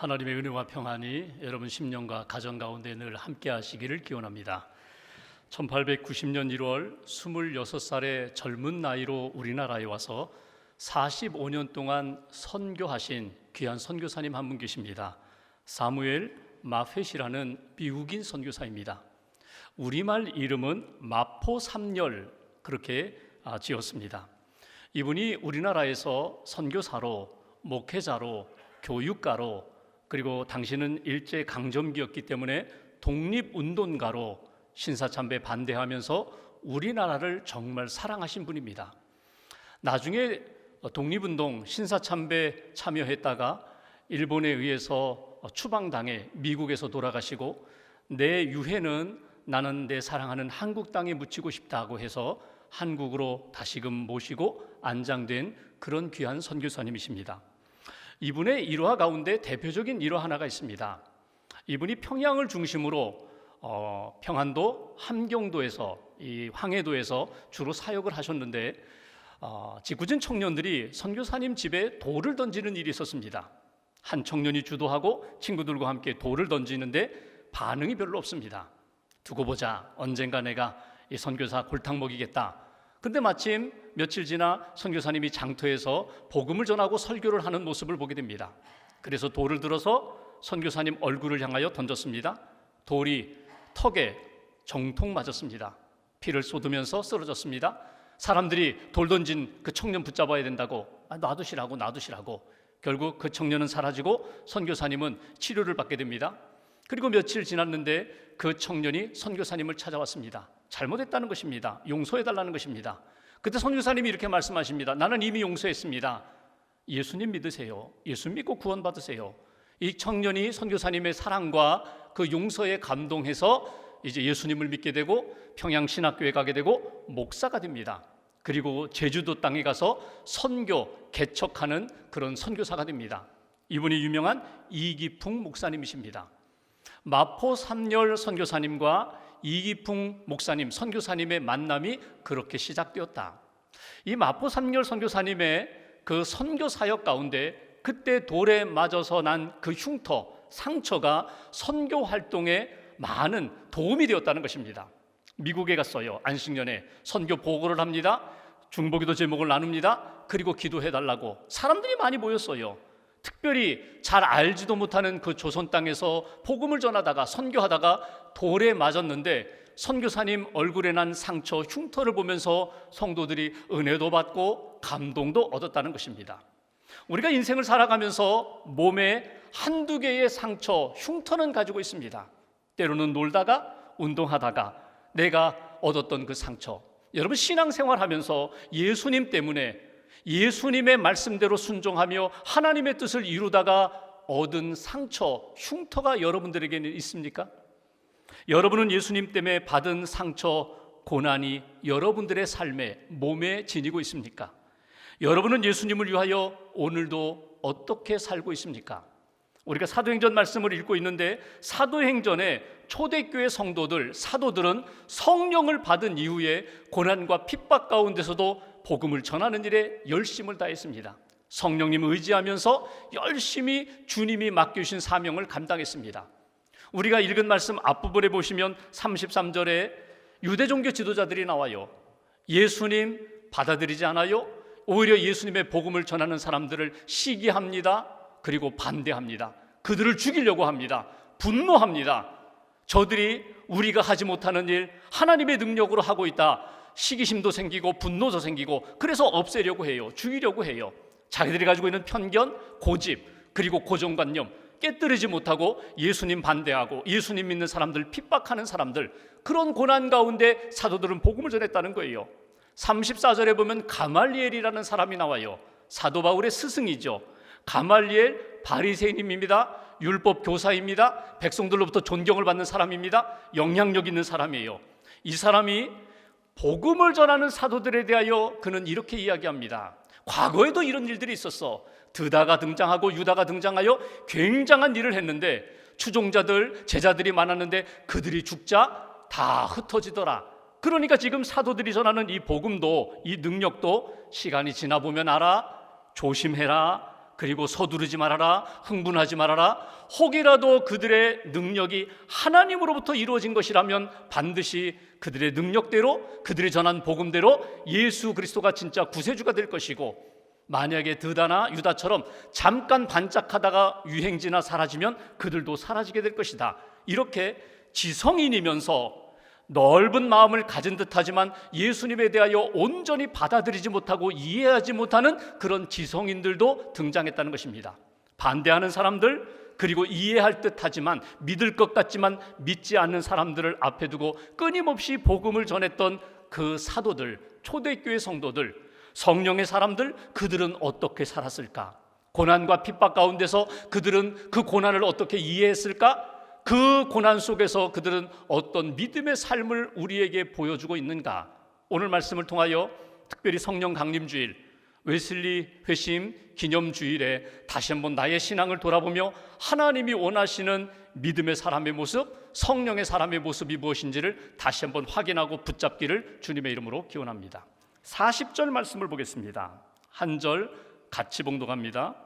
하나님의 은혜와 평안이 여러분 심령과 가정 가운데 늘 함께 하시기를 기원합니다. 1890년 1월 26살의 젊은 나이로 우리나라에 와서 45년 동안 선교하신 귀한 선교사님 한 분 계십니다. 사무엘 마펫이라는 미국인 선교사입니다. 우리말 이름은 마포삼열 그렇게 지었습니다. 이분이 우리나라에서 선교사로, 목회자로, 교육가로, 그리고 당시는 일제 강점기였기 때문에 독립운동가로 신사참배 반대하면서 우리나라를 정말 사랑하신 분입니다. 나중에 독립운동 신사참배 참여했다가 일본에 의해서 추방당해 미국에서 돌아가시고, 내 유해는 나는 내 사랑하는 한국 땅에 묻히고 싶다고 해서 한국으로 다시금 모시고 안장된 그런 귀한 선교사님이십니다. 이분의 일화 가운데 대표적인 일화 하나가 있습니다. 이분이 평양을 중심으로 평안도, 함경도에서, 이 황해도에서 주로 사역을 하셨는데, 지구진 청년들이 선교사님 집에 돌을 던지는 일이 있었습니다. 한 청년이 주도하고 친구들과 함께 돌을 던지는데 반응이 별로 없습니다. 두고 보자, 언젠가 내가 이 선교사 골탕 먹이겠다. 근데 마침 며칠 지나 선교사님이 장터에서 복음을 전하고 설교를 하는 모습을 보게 됩니다. 그래서 돌을 들어서 선교사님 얼굴을 향하여 던졌습니다. 돌이 턱에 정통 맞았습니다. 피를 쏟으면서 쓰러졌습니다. 사람들이 돌 던진 그 청년 붙잡아야 된다고 놔두시라고 결국 그 청년은 사라지고 선교사님은 치료를 받게 됩니다. 그리고 며칠 지났는데 그 청년이 선교사님을 찾아왔습니다. 잘못했다는 것입니다. 용서해달라는 것입니다. 그때 선교사님이 이렇게 말씀하십니다. 나는 이미 용서했습니다. 예수님 믿으세요. 예수 믿고 구원받으세요. 이 청년이 선교사님의 사랑과 그 용서에 감동해서 이제 예수님을 믿게 되고 평양신학교에 가게 되고 목사가 됩니다. 그리고 제주도 땅에 가서 선교 개척하는 그런 선교사가 됩니다. 이분이 유명한 이기풍 목사님이십니다. 마포삼열 선교사님과 이기풍 목사님, 선교사님의 만남이 그렇게 시작되었다. 이 마포삼열 선교사님의 그 선교 사역 가운데 그때 돌에 맞아서 난 그 흉터, 상처가 선교 활동에 많은 도움이 되었다는 것입니다. 미국에 갔어요. 안식년에 선교 보고를 합니다. 중보기도 제목을 나눕니다. 그리고 기도해달라고 사람들이 많이 모였어요. 특별히 잘 알지도 못하는 그 조선 땅에서 복음을 전하다가 선교하다가 돌에 맞았는데 선교사님 얼굴에 난 상처, 흉터를 보면서 성도들이 은혜도 받고 감동도 얻었다는 것입니다. 우리가 인생을 살아가면서 몸에 한두 개의 상처, 흉터는 가지고 있습니다. 때로는 놀다가 운동하다가 내가 얻었던 그 상처, 여러분 신앙생활 하면서 예수님 때문에 예수님의 말씀대로 순종하며 하나님의 뜻을 이루다가 얻은 상처, 흉터가 여러분들에게는 있습니까? 여러분은 예수님 때문에 받은 상처, 고난이 여러분들의 삶에, 몸에 지니고 있습니까? 여러분은 예수님을 위하여 오늘도 어떻게 살고 있습니까? 우리가 사도행전 말씀을 읽고 있는데 사도행전에 초대교회 성도들, 사도들은 성령을 받은 이후에 고난과 핍박 가운데서도 복음을 전하는 일에 열심을 다했습니다. 성령님을 의지하면서 열심히 주님이 맡겨주신 사명을 감당했습니다. 우리가 읽은 말씀 앞부분에 보시면 33절에 유대 종교 지도자들이 나와요. 예수님 받아들이지 않아요. 오히려 예수님의 복음을 전하는 사람들을 시기합니다. 그리고 반대합니다. 그들을 죽이려고 합니다. 분노합니다. 저들이 우리가 하지 못하는 일 하나님의 능력으로 하고 있다. 시기심도 생기고 분노도 생기고 그래서 없애려고 해요. 죽이려고 해요. 자기들이 가지고 있는 편견, 고집, 그리고 고정관념 깨뜨리지 못하고 예수님 반대하고 예수님 믿는 사람들 핍박하는 사람들, 그런 고난 가운데 사도들은 복음을 전했다는 거예요. 34절에 보면 가말리엘이라는 사람이 나와요. 사도 바울의 스승이죠. 가말리엘 바리새인입니다. 율법 교사입니다. 백성들로부터 존경을 받는 사람입니다. 영향력 있는 사람이에요. 이 사람이 복음을 전하는 사도들에 대하여 그는 이렇게 이야기합니다. 과거에도 이런 일들이 있었어. 드다가 등장하고 유다가 등장하여 굉장한 일을 했는데 추종자들, 제자들이 많았는데 그들이 죽자 다 흩어지더라. 그러니까 지금 사도들이 전하는 이 복음도, 이 능력도 시간이 지나보면 알아. 조심해라. 그리고 서두르지 말아라, 흥분하지 말아라. 혹이라도 그들의 능력이 하나님으로부터 이루어진 것이라면 반드시 그들의 능력대로, 그들이 전한 복음대로 예수 그리스도가 진짜 구세주가 될 것이고, 만약에 드다나 유다처럼 잠깐 반짝하다가 유행지나 사라지면 그들도 사라지게 될 것이다. 이렇게 지성인이면서 넓은 마음을 가진 듯하지만 예수님에 대하여 온전히 받아들이지 못하고 이해하지 못하는 그런 지성인들도 등장했다는 것입니다. 반대하는 사람들, 그리고 이해할 듯하지만 믿을 것 같지만 믿지 않는 사람들을 앞에 두고 끊임없이 복음을 전했던 그 사도들, 초대교회 성도들, 성령의 사람들, 그들은 어떻게 살았을까? 고난과 핍박 가운데서 그들은 그 고난을 어떻게 이해했을까? 그 고난 속에서 그들은 어떤 믿음의 삶을 우리에게 보여주고 있는가? 오늘 말씀을 통하여 특별히 성령 강림주일, 웨슬리 회심 기념주일에 다시 한번 나의 신앙을 돌아보며 하나님이 원하시는 믿음의 사람의 모습, 성령의 사람의 모습이 무엇인지를 다시 한번 확인하고 붙잡기를 주님의 이름으로 기원합니다. 40절 말씀을 보겠습니다. 한 절 같이 봉독합니다.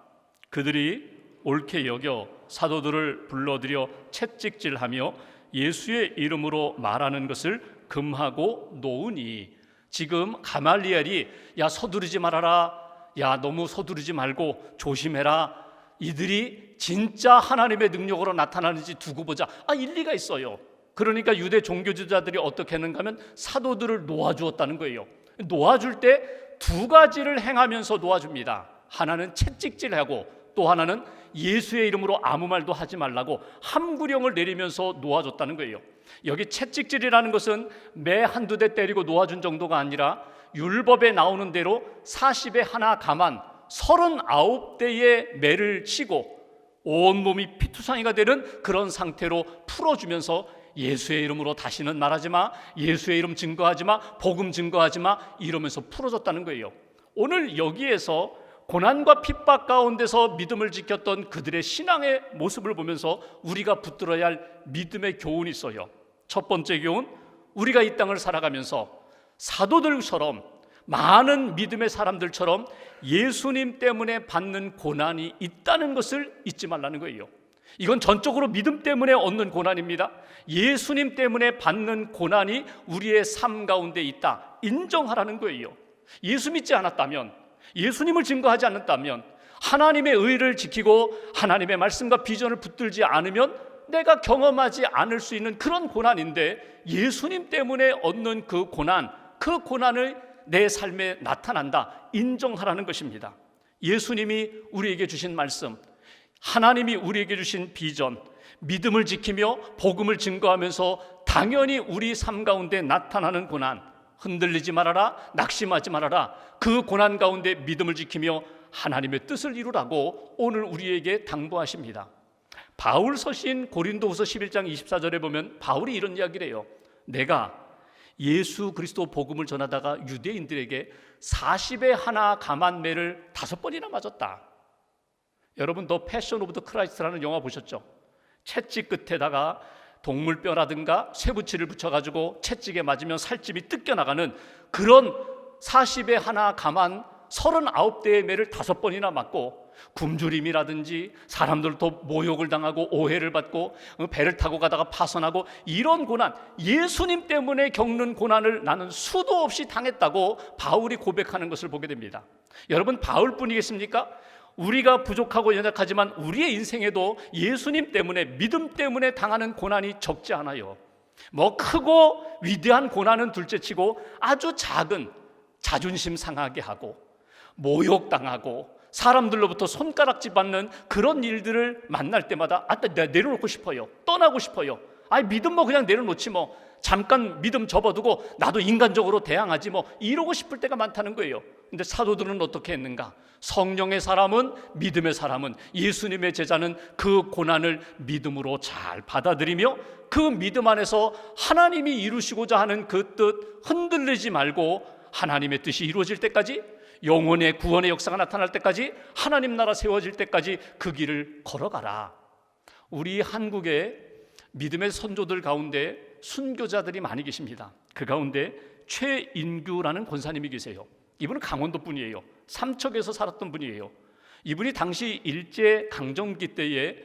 그들이 옳게 여겨 사도들을 불러들여 채찍질하며 예수의 이름으로 말하는 것을 금하고 놓으니. 지금 가말리엘이 야 서두르지 말아라, 야 너무 서두르지 말고 조심해라, 이들이 진짜 하나님의 능력으로 나타나는지 두고 보자. 일리가 있어요. 그러니까 유대 종교주자들이 어떻게 했는가 하면 사도들을 놓아주었다는 거예요. 놓아줄 때 두 가지를 행하면서 놓아줍니다. 하나는 채찍질하고 또 하나는 예수의 이름으로 아무 말도 하지 말라고 함구령을 내리면서 놓아줬다는 거예요. 여기 채찍질이라는 것은 매 한두 대 때리고 놓아준 정도가 아니라 율법에 나오는 대로 40에 하나 감한 39대의 매를 치고 온몸이 피투성이가 되는 그런 상태로 풀어주면서 예수의 이름으로 다시는 말하지 마, 예수의 이름 증거하지 마, 복음 증거하지 마, 이러면서 풀어줬다는 거예요. 오늘 여기에서 고난과 핍박 가운데서 믿음을 지켰던 그들의 신앙의 모습을 보면서 우리가 붙들어야 할 믿음의 교훈이 있어요. 첫 번째 교훈, 우리가 이 땅을 살아가면서 사도들처럼 많은 믿음의 사람들처럼 예수님 때문에 받는 고난이 있다는 것을 잊지 말라는 거예요. 이건 전적으로 믿음 때문에 얻는 고난입니다. 예수님 때문에 받는 고난이 우리의 삶 가운데 있다, 인정하라는 거예요. 예수 믿지 않았다면, 예수님을 증거하지 않았다면, 하나님의 의를 지키고 하나님의 말씀과 비전을 붙들지 않으면 내가 경험하지 않을 수 있는 그런 고난인데, 예수님 때문에 얻는 그 고난을 내 삶에 나타난다, 인정하라는 것입니다. 예수님이 우리에게 주신 말씀, 하나님이 우리에게 주신 비전, 믿음을 지키며 복음을 증거하면서 당연히 우리 삶 가운데 나타나는 고난, 흔들리지 말아라, 낙심하지 말아라. 그 고난 가운데 믿음을 지키며 하나님의 뜻을 이루라고 오늘 우리에게 당부하십니다. 바울 서신 고린도후서 11장 24절에 보면 바울이 이런 이야기를 해요. 내가 예수 그리스도 복음을 전하다가 유대인들에게 40에 하나 감한 매를 5번이나 맞았다. 여러분, 더 패션 오브 더 크라이스트라는 영화 보셨죠? 채찍 끝에다가 동물뼈라든가 쇠붙이를 붙여가지고 채찍에 맞으면 살집이 뜯겨나가는 그런 40에 하나 감한 39대의 매를 5번이나 맞고, 굶주림이라든지 사람들도 모욕을 당하고 오해를 받고 배를 타고 가다가 파손하고, 이런 고난, 예수님 때문에 겪는 고난을 나는 수도 없이 당했다고 바울이 고백하는 것을 보게 됩니다. 여러분, 바울뿐이겠습니까? 우리가 부족하고 연약하지만 우리의 인생에도 예수님 때문에, 믿음 때문에 당하는 고난이 적지 않아요. 뭐 크고 위대한 고난은 둘째치고 아주 작은, 자존심 상하게 하고 모욕당하고 사람들로부터 손가락질 받는 그런 일들을 만날 때마다 내가 내려놓고 싶어요. 떠나고 싶어요. 믿음 뭐 그냥 내려놓지 뭐, 잠깐 믿음 접어두고 나도 인간적으로 대항하지 뭐, 이러고 싶을 때가 많다는 거예요. 근데 사도들은 어떻게 했는가? 성령의 사람은, 믿음의 사람은, 예수님의 제자는 그 고난을 믿음으로 잘 받아들이며 그 믿음 안에서 하나님이 이루시고자 하는 그 뜻 흔들리지 말고 하나님의 뜻이 이루어질 때까지, 영혼의 구원의 역사가 나타날 때까지, 하나님 나라 세워질 때까지 그 길을 걸어가라. 우리 한국의 믿음의 선조들 가운데 순교자들이 많이 계십니다. 그 가운데 최인규라는 권사님이 계세요. 이분은 강원도 분이에요. 삼척에서 살았던 분이에요. 이분이 당시 일제 강점기 때에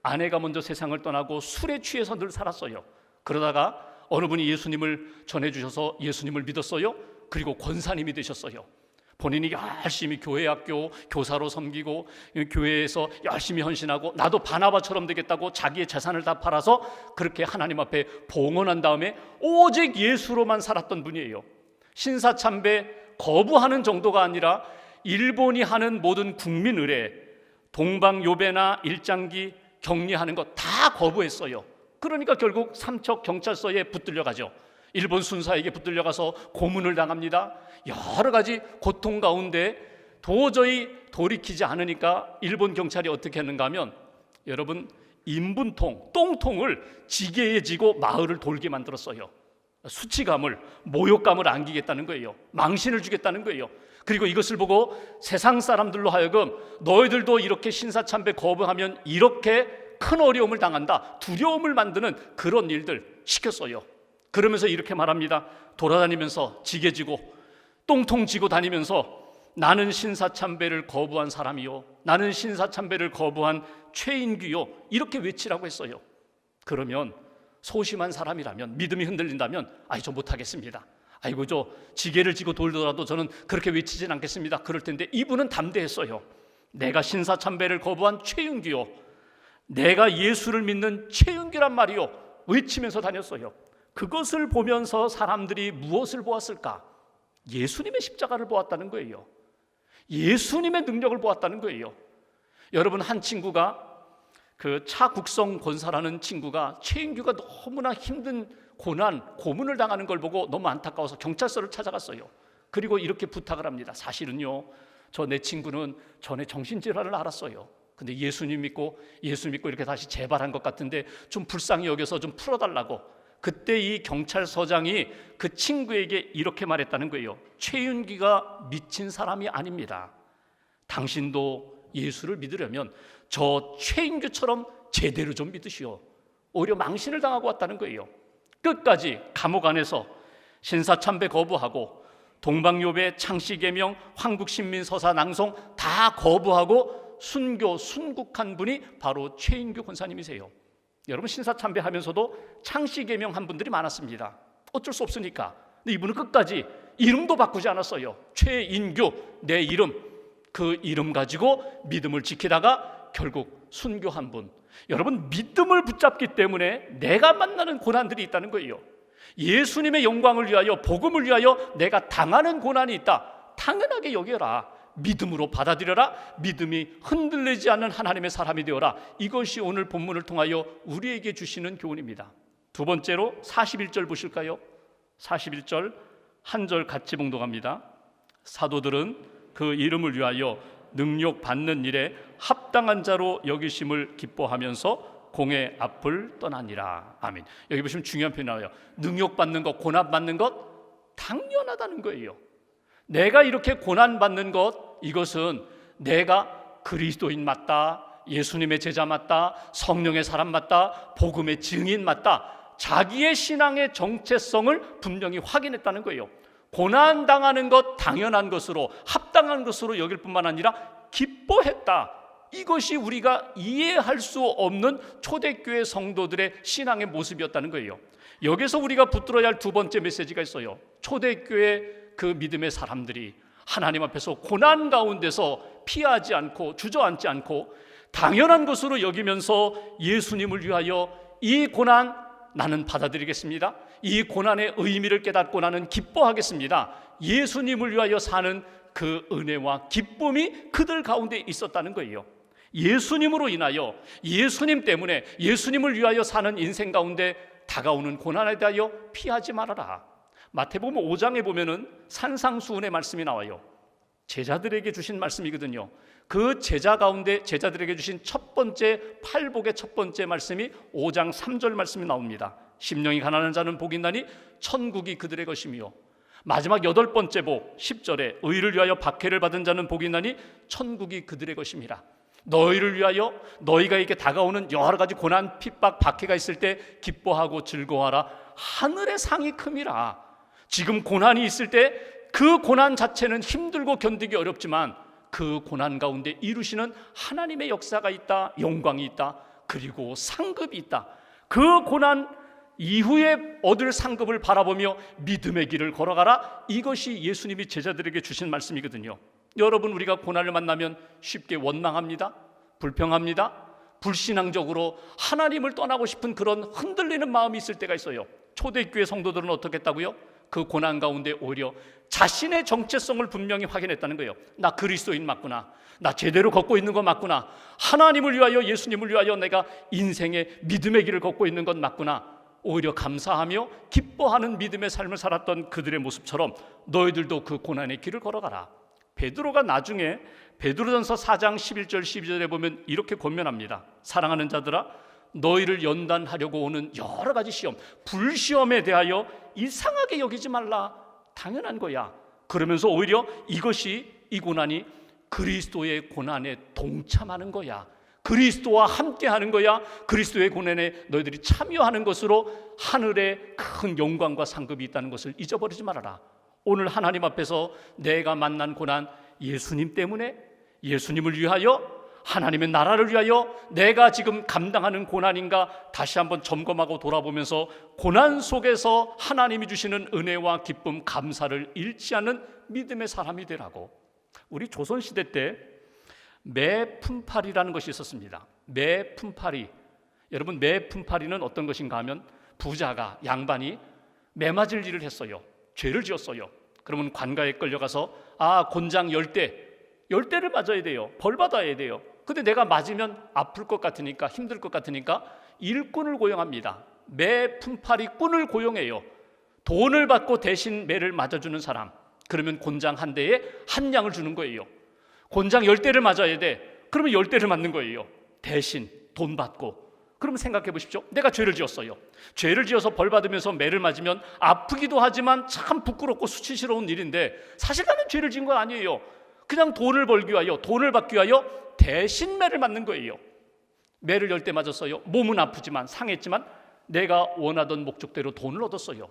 아내가 먼저 세상을 떠나고 술에 취해서 늘 살았어요. 그러다가 어느 분이 예수님을 전해주셔서 예수님을 믿었어요. 그리고 권사님이 되셨어요. 본인이 열심히 교회 학교 교사로 섬기고 교회에서 열심히 헌신하고 나도 바나바처럼 되겠다고 자기의 재산을 다 팔아서 그렇게 하나님 앞에 봉헌한 다음에 오직 예수로만 살았던 분이에요. 신사참배 거부하는 정도가 아니라 일본이 하는 모든 국민 의례, 동방요배나 일장기 격리하는 거 다 거부했어요. 그러니까 결국 삼척 경찰서에 붙들려 가죠. 일본 순사에게 붙들려 가서 고문을 당합니다. 여러 가지 고통 가운데 도저히 돌이키지 않으니까 일본 경찰이 어떻게 했는가 하면, 여러분, 인분통, 똥통을 지게에 지고 마을을 돌게 만들었어요. 수치감을, 모욕감을 안기겠다는 거예요. 망신을 주겠다는 거예요. 그리고 이것을 보고 세상 사람들로 하여금 너희들도 이렇게 신사참배 거부하면 이렇게 큰 어려움을 당한다, 두려움을 만드는 그런 일들 시켰어요. 그러면서 이렇게 말합니다. 돌아다니면서 지게 지고 똥통 지고 다니면서 나는 신사참배를 거부한 사람이요, 나는 신사참배를 거부한 최인규요, 이렇게 외치라고 했어요. 그러면 소심한 사람이라면, 믿음이 흔들린다면 저 못하겠습니다, 아이고 저 지게를 지고 돌더라도 저는 그렇게 외치진 않겠습니다, 그럴 텐데 이분은 담대했어요. 내가 신사참배를 거부한 최윤규요, 내가 예수를 믿는 최윤규란 말이요, 외치면서 다녔어요. 그것을 보면서 사람들이 무엇을 보았을까? 예수님의 십자가를 보았다는 거예요. 예수님의 능력을 보았다는 거예요. 여러분, 한 친구가, 그 차국성 권사라는 친구가 최인규가 너무나 힘든 고난, 고문을 당하는 걸 보고 너무 안타까워서 경찰서를 찾아갔어요. 그리고 이렇게 부탁을 합니다. 사실은요, 내 친구는 전에 정신질환을 앓았어요. 근데 예수 믿고 이렇게 다시 재발한 것 같은데 좀 불쌍히 여겨서 좀 풀어달라고. 그때 이 경찰서장이 그 친구에게 이렇게 말했다는 거예요. 최윤기가 미친 사람이 아닙니다. 당신도 예수를 믿으려면 저 최인규처럼 제대로 좀 믿으시오. 오히려 망신을 당하고 왔다는 거예요. 끝까지 감옥 안에서 신사참배 거부하고 동방요배, 창씨계명, 황국신민서사 낭송 다 거부하고 순교, 순국한 분이 바로 최인규 권사님이세요. 여러분, 신사참배하면서도 창씨계명한 분들이 많았습니다. 어쩔 수 없으니까. 근데 이분은 끝까지 이름도 바꾸지 않았어요. 최인규, 내 이름, 그 이름 가지고 믿음을 지키다가 결국 순교한 분. 여러분, 믿음을 붙잡기 때문에 내가 만나는 고난들이 있다는 거예요. 예수님의 영광을 위하여, 복음을 위하여 내가 당하는 고난이 있다, 당연하게 여겨라. 믿음으로 받아들여라. 믿음이 흔들리지 않는 하나님의 사람이 되어라. 이것이 오늘 본문을 통하여 우리에게 주시는 교훈입니다. 두 번째로 41절 보실까요? 41절 한 절 같이 봉독합니다. 사도들은 그 이름을 위하여 능력 받는 일에 합당한 자로 여기심을 기뻐하면서 공의 앞을 떠나니라. 아멘. 여기 보시면 중요한 표현이 나와요. 능력 받는 것, 고난 받는 것 당연하다는 거예요. 내가 이렇게 고난 받는 것, 이것은 내가 그리스도인 맞다, 예수님의 제자 맞다, 성령의 사람 맞다, 복음의 증인 맞다, 자기의 신앙의 정체성을 분명히 확인했다는 거예요. 고난 당하는 것 당연한 것으로, 합당한 것으로 여길 뿐만 아니라 기뻐했다. 이것이 우리가 이해할 수 없는 초대교회 성도들의 신앙의 모습이었다는 거예요. 여기서 우리가 붙들어야 할 두 번째 메시지가 있어요. 초대교회 그 믿음의 사람들이 하나님 앞에서 고난 가운데서 피하지 않고 주저앉지 않고 당연한 것으로 여기면서 예수님을 위하여 이 고난 나는 받아들이겠습니다, 이 고난의 의미를 깨닫고 나는 기뻐하겠습니다, 예수님을 위하여 사는 그 은혜와 기쁨이 그들 가운데 있었다는 거예요. 예수님으로 인하여, 예수님 때문에, 예수님을 위하여 사는 인생 가운데 다가오는 고난에 대하여 피하지 말아라. 마태복음 5장에 보면은 산상수훈의 말씀이 나와요. 제자들에게 주신 말씀이거든요. 그 제자 가운데 제자들에게 주신 첫 번째 팔복의 첫 번째 말씀이 5장 3절 말씀이 나옵니다. 심령이 가난한 자는 복이 있나니 천국이 그들의 것이며, 마지막 8번째 복 10절에 의를 위하여 박해를 받은 자는 복이 있나니 천국이 그들의 것임이라. 너희를 위하여, 너희가 이렇게 다가오는 여러 가지 고난, 핍박, 박해가 있을 때 기뻐하고 즐거워하라. 하늘의 상이 큼이라. 지금 고난이 있을 때 그 고난 자체는 힘들고 견디기 어렵지만 그 고난 가운데 이루시는 하나님의 역사가 있다, 영광이 있다, 그리고 상급이 있다. 그 고난 이후에 얻을 상급을 바라보며 믿음의 길을 걸어가라. 이것이 예수님이 제자들에게 주신 말씀이거든요. 여러분, 우리가 고난을 만나면 쉽게 원망합니다, 불평합니다, 불신앙적으로 하나님을 떠나고 싶은 그런 흔들리는 마음이 있을 때가 있어요. 초대교회 성도들은 어떻게 했다고요? 그 고난 가운데 오히려 자신의 정체성을 분명히 확인했다는 거예요. 나 그리스도인 맞구나, 나 제대로 걷고 있는 거 맞구나, 하나님을 위하여, 예수님을 위하여 내가 인생의 믿음의 길을 걷고 있는 건 맞구나. 오히려 감사하며 기뻐하는 믿음의 삶을 살았던 그들의 모습처럼 너희들도 그 고난의 길을 걸어가라. 베드로가 나중에 베드로전서 4장 11절 12절에 보면 이렇게 권면합니다. 사랑하는 자들아, 너희를 연단하려고 오는 여러 가지 시험, 불시험에 대하여 이상하게 여기지 말라. 당연한 거야. 그러면서 오히려 이 고난이 그리스도의 고난에 동참하는 거야, 그리스도와 함께하는 거야, 그리스도의 고난에 너희들이 참여하는 것으로 하늘의 큰 영광과 상급이 있다는 것을 잊어버리지 말아라. 오늘 하나님 앞에서 내가 만난 고난, 예수님 때문에, 예수님을 위하여, 하나님의 나라를 위하여 내가 지금 감당하는 고난인가 다시 한번 점검하고 돌아보면서 고난 속에서 하나님이 주시는 은혜와 기쁨, 감사를 잃지 않는 믿음의 사람이 되라고. 우리 조선시대 때 매품팔이라는 것이 있었습니다. 매품팔이. 여러분, 매품팔이는 어떤 것인가 하면 부자가, 양반이 매맞을 일을 했어요. 죄를 지었어요. 그러면 관가에 끌려가서 곤장 10대를 맞아야 돼요. 벌 받아야 돼요. 근데 내가 맞으면 아플 것 같으니까, 힘들 것 같으니까 일꾼을 고용합니다. 매품팔이 꾼을 고용해요. 돈을 받고 대신 매를 맞아주는 사람. 그러면 곤장 한 대에 한 양을 주는 거예요. 곤장 10대를 맞아야 돼. 그러면 10대를 맞는 거예요. 대신 돈 받고. 그러면 생각해 보십시오. 내가 죄를 지었어요. 죄를 지어서 벌 받으면서 매를 맞으면 아프기도 하지만 참 부끄럽고 수치스러운 일인데, 사실 나는 죄를 지은 건 아니에요. 그냥 돈을 벌기 위하여, 돈을 받기 위하여 대신 매를 맞는 거예요. 매를 10대 맞았어요. 몸은 아프지만, 상했지만 내가 원하던 목적대로 돈을 얻었어요.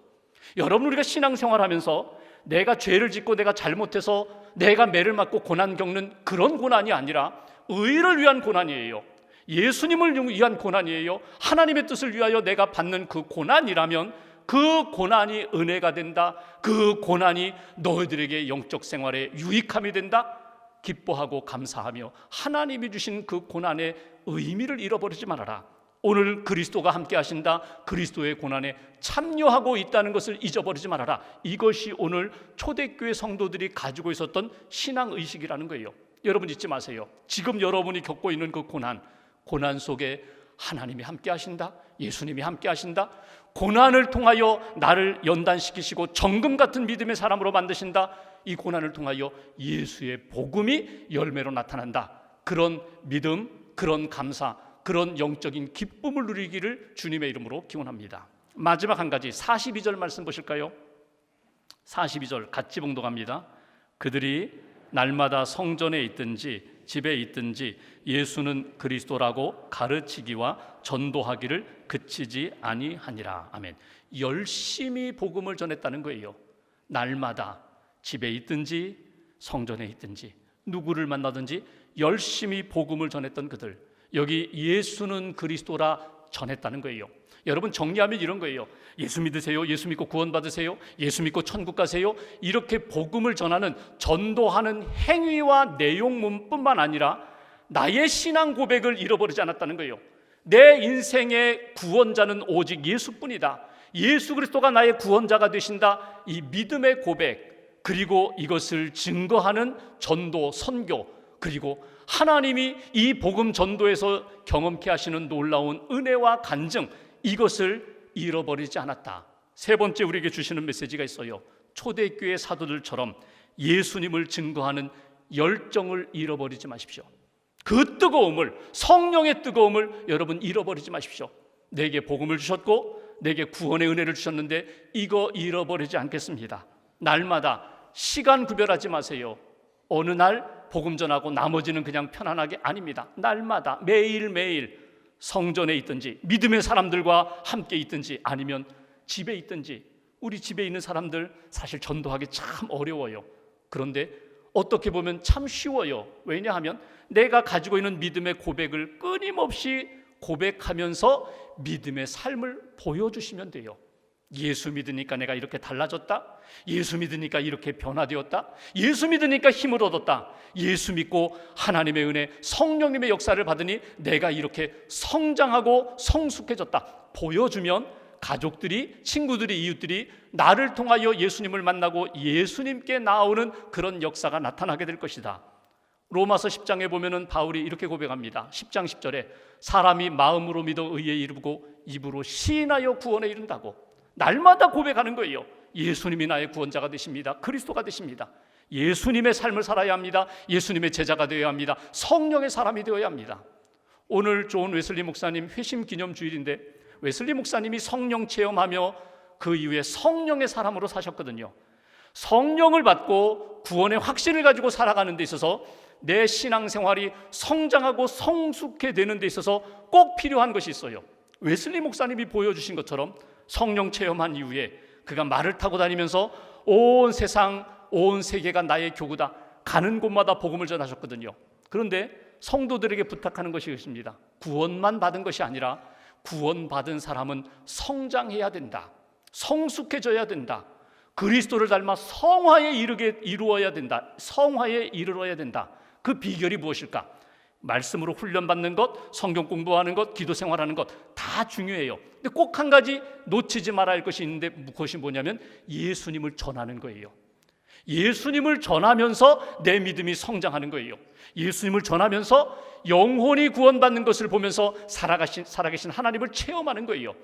여러분, 우리가 신앙생활하면서 내가 죄를 짓고 내가 잘못해서 내가 매를 맞고 고난 겪는 그런 고난이 아니라 의를 위한 고난이에요. 예수님을 위한 고난이에요. 하나님의 뜻을 위하여 내가 받는 그 고난이라면 그 고난이 은혜가 된다. 그 고난이 너희들에게 영적 생활에 유익함이 된다. 기뻐하고 감사하며 하나님이 주신 그 고난의 의미를 잃어버리지 말아라. 오늘 그리스도가 함께 하신다. 그리스도의 고난에 참여하고 있다는 것을 잊어버리지 말아라. 이것이 오늘 초대교회 성도들이 가지고 있었던 신앙의식이라는 거예요. 여러분, 잊지 마세요. 지금 여러분이 겪고 있는 그 고난 속에 하나님이 함께 하신다. 예수님이 함께 하신다. 고난을 통하여 나를 연단시키시고 정금 같은 믿음의 사람으로 만드신다. 이 고난을 통하여 예수의 복음이 열매로 나타난다. 그런 믿음, 그런 감사, 그런 영적인 기쁨을 누리기를 주님의 이름으로 기원합니다. 마지막 한 가지, 42절 말씀 보실까요? 42절 같이 봉독합니다. 그들이 날마다 성전에 있든지 집에 있든지 예수는 그리스도라고 가르치기와 전도하기를 그치지 아니하니라. 아멘. 열심히 복음을 전했다는 거예요. 날마다 집에 있든지 성전에 있든지 누구를 만나든지 열심히 복음을 전했던 그들, 여기 예수는 그리스도라 전했다는 거예요. 여러분, 정리하면 이런 거예요. 예수 믿으세요. 예수 믿고 구원받으세요. 예수 믿고 천국 가세요. 이렇게 복음을 전하는, 전도하는 행위와 내용뿐만 아니라 나의 신앙 고백을 잃어버리지 않았다는 거예요. 내 인생의 구원자는 오직 예수뿐이다. 예수 그리스도가 나의 구원자가 되신다. 이 믿음의 고백, 그리고 이것을 증거하는 전도, 선교, 그리고 하나님이 이 복음 전도에서 경험케 하시는 놀라운 은혜와 간증, 이것을 잃어버리지 않았다. 세 번째, 우리에게 주시는 메시지가 있어요. 초대교회 사도들처럼 예수님을 증거하는 열정을 잃어버리지 마십시오. 그 뜨거움을, 성령의 뜨거움을 여러분 잃어버리지 마십시오. 내게 복음을 주셨고 내게 구원의 은혜를 주셨는데 이거 잃어버리지 않겠습니다. 날마다 시간 구별하지 마세요. 어느 날 복음 전하고 나머지는 그냥 편안하게, 아닙니다. 날마다 매일매일 성전에 있든지 믿음의 사람들과 함께 있든지 아니면 집에 있든지. 우리 집에 있는 사람들 사실 전도하기 참 어려워요. 그런데 어떻게 보면 참 쉬워요. 왜냐하면 내가 가지고 있는 믿음의 고백을 끊임없이 고백하면서 믿음의 삶을 보여주시면 돼요. 예수 믿으니까 내가 이렇게 달라졌다. 예수 믿으니까 이렇게 변화되었다. 예수 믿으니까 힘을 얻었다. 예수 믿고 하나님의 은혜, 성령님의 역사를 받으니 내가 이렇게 성장하고 성숙해졌다. 보여주면 가족들이, 친구들이, 이웃들이 나를 통하여 예수님을 만나고 예수님께 나오는 그런 역사가 나타나게 될 것이다. 로마서 10장에 보면은 바울이 이렇게 고백합니다. 10장 10절에 사람이 마음으로 믿어 의에 이르고 입으로 시인하여 구원에 이른다고. 날마다 고백하는 거예요. 예수님이 나의 구원자가 되십니다. 그리스도가 되십니다. 예수님의 삶을 살아야 합니다. 예수님의 제자가 되어야 합니다. 성령의 사람이 되어야 합니다. 오늘 존 웨슬리 목사님 회심 기념 주일인데 웨슬리 목사님이 성령 체험하며 그 이후에 성령의 사람으로 사셨거든요. 성령을 받고 구원의 확신을 가지고 살아가는 데 있어서 내 신앙생활이 성장하고 성숙해 되는 데 있어서 꼭 필요한 것이 있어요. 웨슬리 목사님이 보여주신 것처럼 성령 체험한 이후에 그가 말을 타고 다니면서 온 세상, 온 세계가 나의 교구다. 가는 곳마다 복음을 전하셨거든요. 그런데 성도들에게 부탁하는 것이 있습니다. 구원만 받은 것이 아니라 구원받은 사람은 성장해야 된다. 성숙해져야 된다. 그리스도를 닮아 성화에 이루어야 된다. 성화에 이르러야 된다. 그 비결이 무엇일까? 말씀으로 훈련받는 것, 성경 공부하는 것, 기도 생활하는 것 다 중요해요. 근데 꼭 한 가지 놓치지 말아야 할 것이 있는데 그것이 뭐냐면 예수님을 전하는 거예요. 예수님을 전하면서 내 믿음이 성장하는 거예요. 예수님을 전하면서 영혼이 구원받는 것을 보면서 살아계신 하나님을 체험하는 거예요.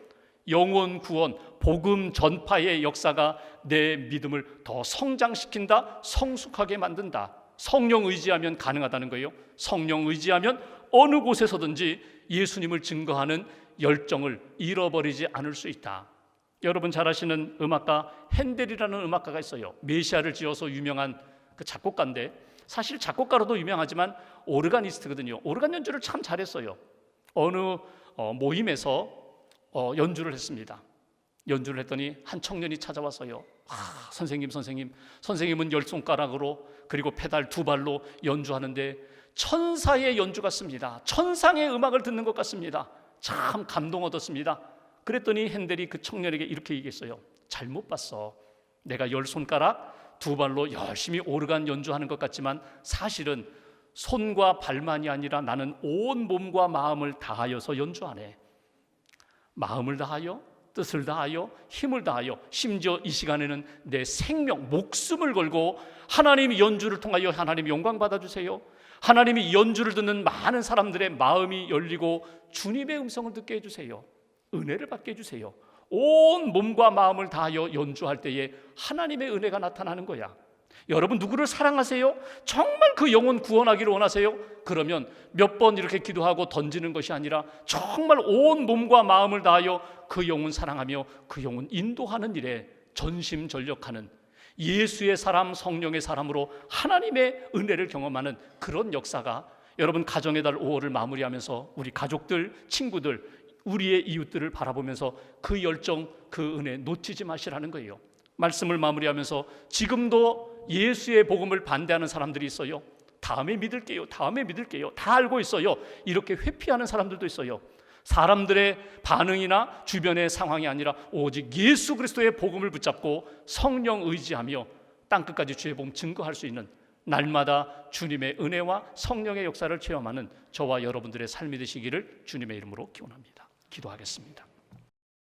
영혼 구원, 복음 전파의 역사가 내 믿음을 더 성장시킨다, 성숙하게 만든다. 성령 의지하면 가능하다는 거예요. 성령 의지하면 어느 곳에서든지 예수님을 증거하는 열정을 잃어버리지 않을 수 있다. 여러분 잘 아시는 음악가 핸델이라는 음악가가 있어요. 메시아를 지어서 유명한 그 작곡가인데 사실 작곡가로도 유명하지만 오르가니스트거든요. 오르간 연주를 참 잘했어요. 어느 모임에서 연주를 했습니다. 연주를 했더니 한 청년이 찾아와서요. 선생님은 10손가락으로 그리고 페달 2발로 연주하는데 천사의 연주 같습니다. 천상의 음악을 듣는 것 같습니다. 참 감동 얻었습니다. 그랬더니 핸델이 그 청년에게 이렇게 얘기했어요. 잘못 봤어. 내가 10손가락 2발로 열심히 오르간 연주하는 것 같지만 사실은 손과 발만이 아니라 나는 온 몸과 마음을 다하여서 연주하네. 마음을 다하여, 뜻을 다하여, 힘을 다하여, 심지어 이 시간에는 내 생명, 목숨을 걸고 하나님이 연주를 통하여 하나님 영광 받아주세요. 하나님이 연주를 듣는 많은 사람들의 마음이 열리고 주님의 음성을 듣게 해주세요. 은혜를 받게 해주세요. 온 몸과 마음을 다하여 연주할 때에 하나님의 은혜가 나타나는 거야. 여러분 누구를 사랑하세요? 정말 그 영혼 구원하기를 원하세요? 그러면 몇 번 이렇게 기도하고 던지는 것이 아니라 정말 온 몸과 마음을 다하여 그 영혼 사랑하며 그 영혼 인도하는 일에 전심전력하는 예수의 사람, 성령의 사람으로 하나님의 은혜를 경험하는 그런 역사가 여러분 가정의 달 5월을 마무리하면서 우리 가족들, 친구들, 우리의 이웃들을 바라보면서 그 열정, 그 은혜 놓치지 마시라는 거예요. 말씀을 마무리하면서 지금도 예수의 복음을 반대하는 사람들이 있어요. 다음에 믿을게요. 다 알고 있어요. 이렇게 회피하는 사람들도 있어요. 사람들의 반응이나 주변의 상황이 아니라 오직 예수 그리스도의 복음을 붙잡고 성령 의지하며 땅끝까지 주의 복음 증거할 수 있는 날마다 주님의 은혜와 성령의 역사를 체험하는 저와 여러분들의 삶이 되시기를 주님의 이름으로 기원합니다. 기도하겠습니다.